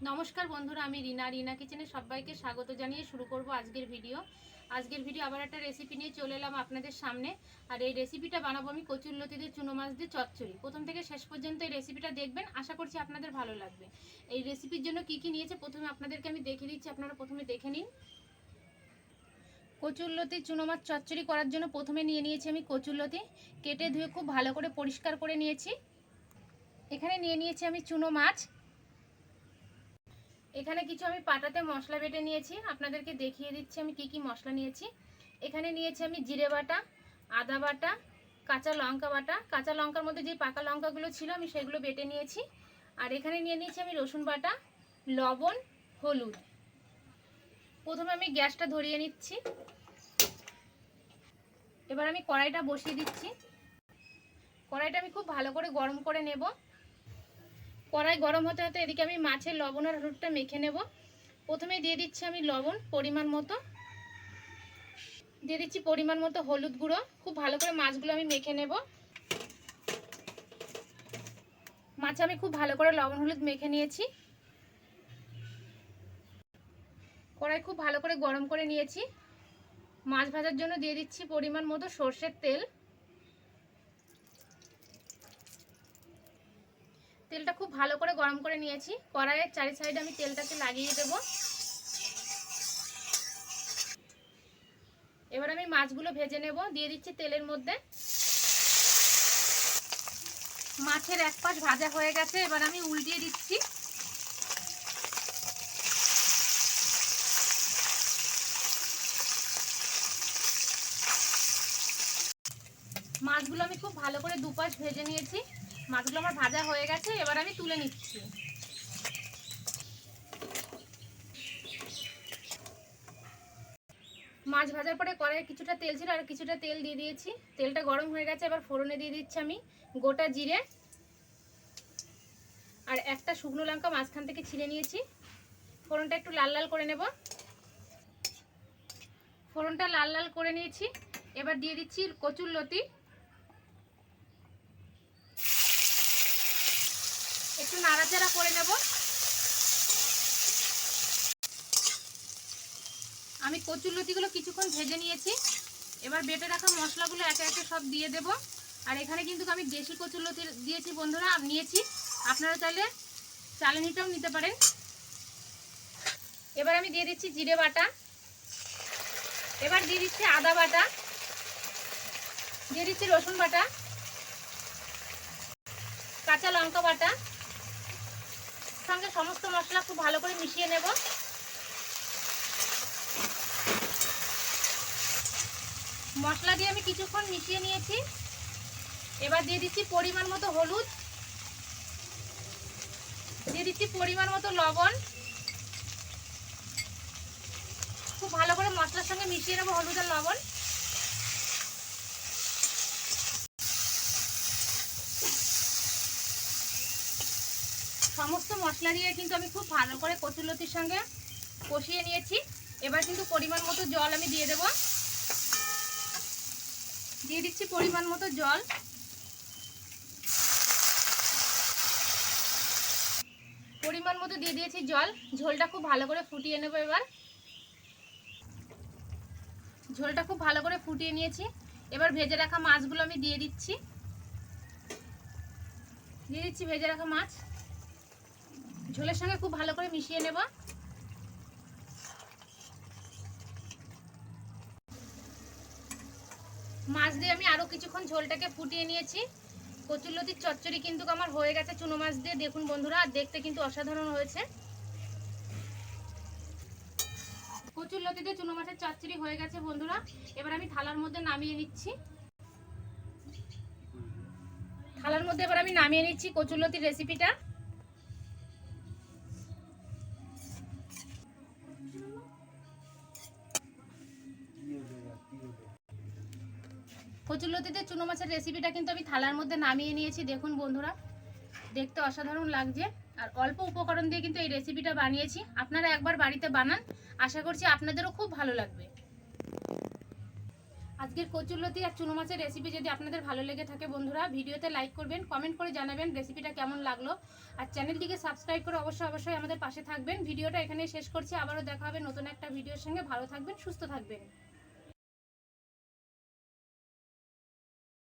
নমস্কার বন্ধুরা, আমি রিনা কিচেনে সবাইকে স্বাগত জানিয়ে শুরু করব আজকের ভিডিও। আবার একটা রেসিপি নিয়ে চলে এলাম আপনাদের সামনে। আর এই রেসিপিটা বানাবো আমি কচুরলতি দিয়ে চুনো মাছ দিয়ে চচ্চড়ি। প্রথম থেকে শেষ পর্যন্ত এই রেসিপিটা দেখবেন, আশা করছি আপনাদের ভালো লাগবে। এই রেসিপির জন্য কি কি নিয়েছে প্রথমে আপনাদেরকে আমি দেখিয়ে দিচ্ছি, আপনারা প্রথমে দেখে নিন। কচুরলতি চুনো মাছ চচ্চড়ি করার জন্য প্রথমে নিয়ে নিয়েছি আমি কচুরলতি, কেটে ধুয়ে খুব ভালো করে পরিষ্কার করে নিয়েছি। এখানে নিয়ে নিয়েছি আমি চুনো মাছ। এখানে কিছু আমি পাটাতে মশলা বেটে নিয়েছি, আপনাদেরকে দেখিয়ে দিচ্ছি আমি কি কি মশলা নিয়েছি। এখানে নিয়েছি আমি জিরে বাটা, আদা বাটা, কাঁচা লঙ্কা বাটা। কাঁচা লঙ্কার মধ্যে যে পাকা লঙ্কাগুলো ছিল আমি সেগুলো বেটে নিয়েছি। আর এখানে নিয়ে নিয়েছি আমি রসুন বাটা, লবণ, হলুদ। প্রথমে আমি গ্যাসটা ধরিয়ে নিচ্ছি। এবার আমি কড়াইটা বসিয়ে দিচ্ছি। কড়াইটা আমি খুব ভালো করে গরম করে নেব। কড়াই গরম হতে হতে এদিকে আমি মাছের লবণ আর হলুদটা মেখে নেব। প্রথমে দিয়ে দিচ্ছি আমি লবণ পরিমাণ মতো, দিয়ে দিচ্ছি পরিমাণ মতো হলুদ গুঁড়ো। খুব ভালো করে মাছগুলো আমি মেখে নেব। মাছ আমি খুব ভালো করে লবণ হলুদ মেখে নিয়েছি। কড়াই খুব ভালো করে গরম করে নিয়েছি। মাছ ভাজার জন্য দিয়ে দিচ্ছি পরিমাণ মতো সর্ষের তেল। তেলটা খুব ভালো করে গরম করে নিয়েছি। কড়াইয়ের চারি সাইডে আমি তেলটাকে লাগিয়ে দেব। এবার আমি মাছগুলো ভেজে নেব। দিয়ে দিচ্ছি তেলের মধ্যে। মাছের এক পাশ ভাজা হয়ে গেছে, এবার আমি উল্টিয়ে দিচ্ছি। মাছগুলো আমি খুব ভালো করে দুপাশ ভেজে নিয়েছি। মাছগুলো আমার ভাজা হয়ে গেছে, এবার আমি তুলে নিচ্ছি। মাছ ভাজার পরে কড়াইয়ে কিছুটা তেল ছিল, আর কিছুটা তেল দিয়ে দিয়েছি। তেলটা গরম হয়ে গেছে, এবার ফোড়নে দিয়ে দিচ্ছি আমি গোটা জিরে আর একটা শুকনো লঙ্কা মাঝখান থেকে ছিঁড়ে নিয়েছি। ফোড়নটা একটু লাল লাল করে নেব। ফোড়নটা লাল লাল করে নিয়েছি। এবার দিয়ে দিচ্ছি কচুরলতি। একটু নাড়াচাড়া করে নেব। আমি কচুরলতিগুলো কিছুক্ষণ ভেজে নিয়েছি। এবার বেটে রাখা মশলাগুলো একে একে সব দিয়ে দেব। আর এখানে কিন্তু আমি দেশি কচুরলতি দিয়েছি বন্ধুরা, নিয়েছি। আপনারা চাইলে চালেনিটাও নিতে পারেন। এবার আমি দিয়ে দিচ্ছি জিরে বাটা। এবার দিয়ে দিচ্ছি আদা বাটা, দিয়ে দিচ্ছি রসুন বাটা, কাঁচা লঙ্কা বাটা। সঙ্গে সমস্ত মশলা খুব ভালো করে মিশিয়ে নেব। মশলা দিয়ে আমি কিছুক্ষণ মিশিয়ে নিয়েছি। এবার দিয়ে দিচ্ছি পরিমাণ মতো হলুদ, দিয়ে দিচ্ছি পরিমাণ মতো লবণ। খুব ভালো করে মশলার সঙ্গে মিশিয়ে নেব হলুদ আর লবণ। সমস্ত মশলা দিয়ে কিন্তু আমি খুব ভালো করে কচুরলতির সঙ্গে কষিয়ে নিয়েছি। এবার কিন্তু পরিমাণ মতো জল আমি দিয়ে দেব। দিয়ে দিচ্ছি পরিমাণ মতো জল। পরিমাণ মতো দিয়ে দিয়েছি জল। ঝোলটা খুব ভালো করে ফুটিয়ে নেব। এবার ঝোলটা খুব ভালো করে ফুটিয়ে নিয়েছি। এবার ভেজে রাখা মাছগুলো আমি দিয়ে দিচ্ছি। ভেজে রাখা মাছ। ঝোলের সঙ্গে খুব ভালো করে মিশিয়ে নেব। মাছ দিয়ে আমি আরো কিছুক্ষণ ঝোলটাকে ফুটিয়ে নিয়েছি। কচুরলতির চচ্চড়ি কিন্তু আমার হয়ে গেছে চুনো মাছ দিয়ে। দেখুন বন্ধুরা, আর দেখতে কিন্তু অসাধারণ হয়েছে। কচুরলতি দিয়ে চুনো মাছের চচ্চড়ি হয়ে গেছে বন্ধুরা। এবার আমি থালার মধ্যে নামিয়ে নিচ্ছি। থালার মধ্যে এবার আমি নামিয়ে নিচ্ছি কচুরলতির রেসিপিটা। কচুরলতিতে চুনো মাছের রেসিপিটা কিন্তু আমি থালার মধ্যে নামিয়ে নিয়েছি। দেখুন বন্ধুরা, দেখতে অসাধারণ লাগছে। আর অল্প উপকরণ দিয়ে কিন্তু এই রেসিপিটা বানিয়েছি। আপনারা একবার বাড়িতে বানান, আশা করছি আপনাদেরও খুব ভালো লাগবে। আজকের কচুরলতি আর চুনো মাছের রেসিপি যদি আপনাদের ভালো লেগে থাকে বন্ধুরা, ভিডিওতে লাইক করবেন, কমেন্ট করে জানাবেন রেসিপিটা কেমন লাগলো। আর চ্যানেলটিকে সাবস্ক্রাইব করে অবশ্যই আমাদের পাশে থাকবেন। ভিডিওটা এখানে শেষ করছি, আবারও দেখা হবে নতুন একটা ভিডিওর সঙ্গে। ভালো থাকবেন, সুস্থ থাকবেন।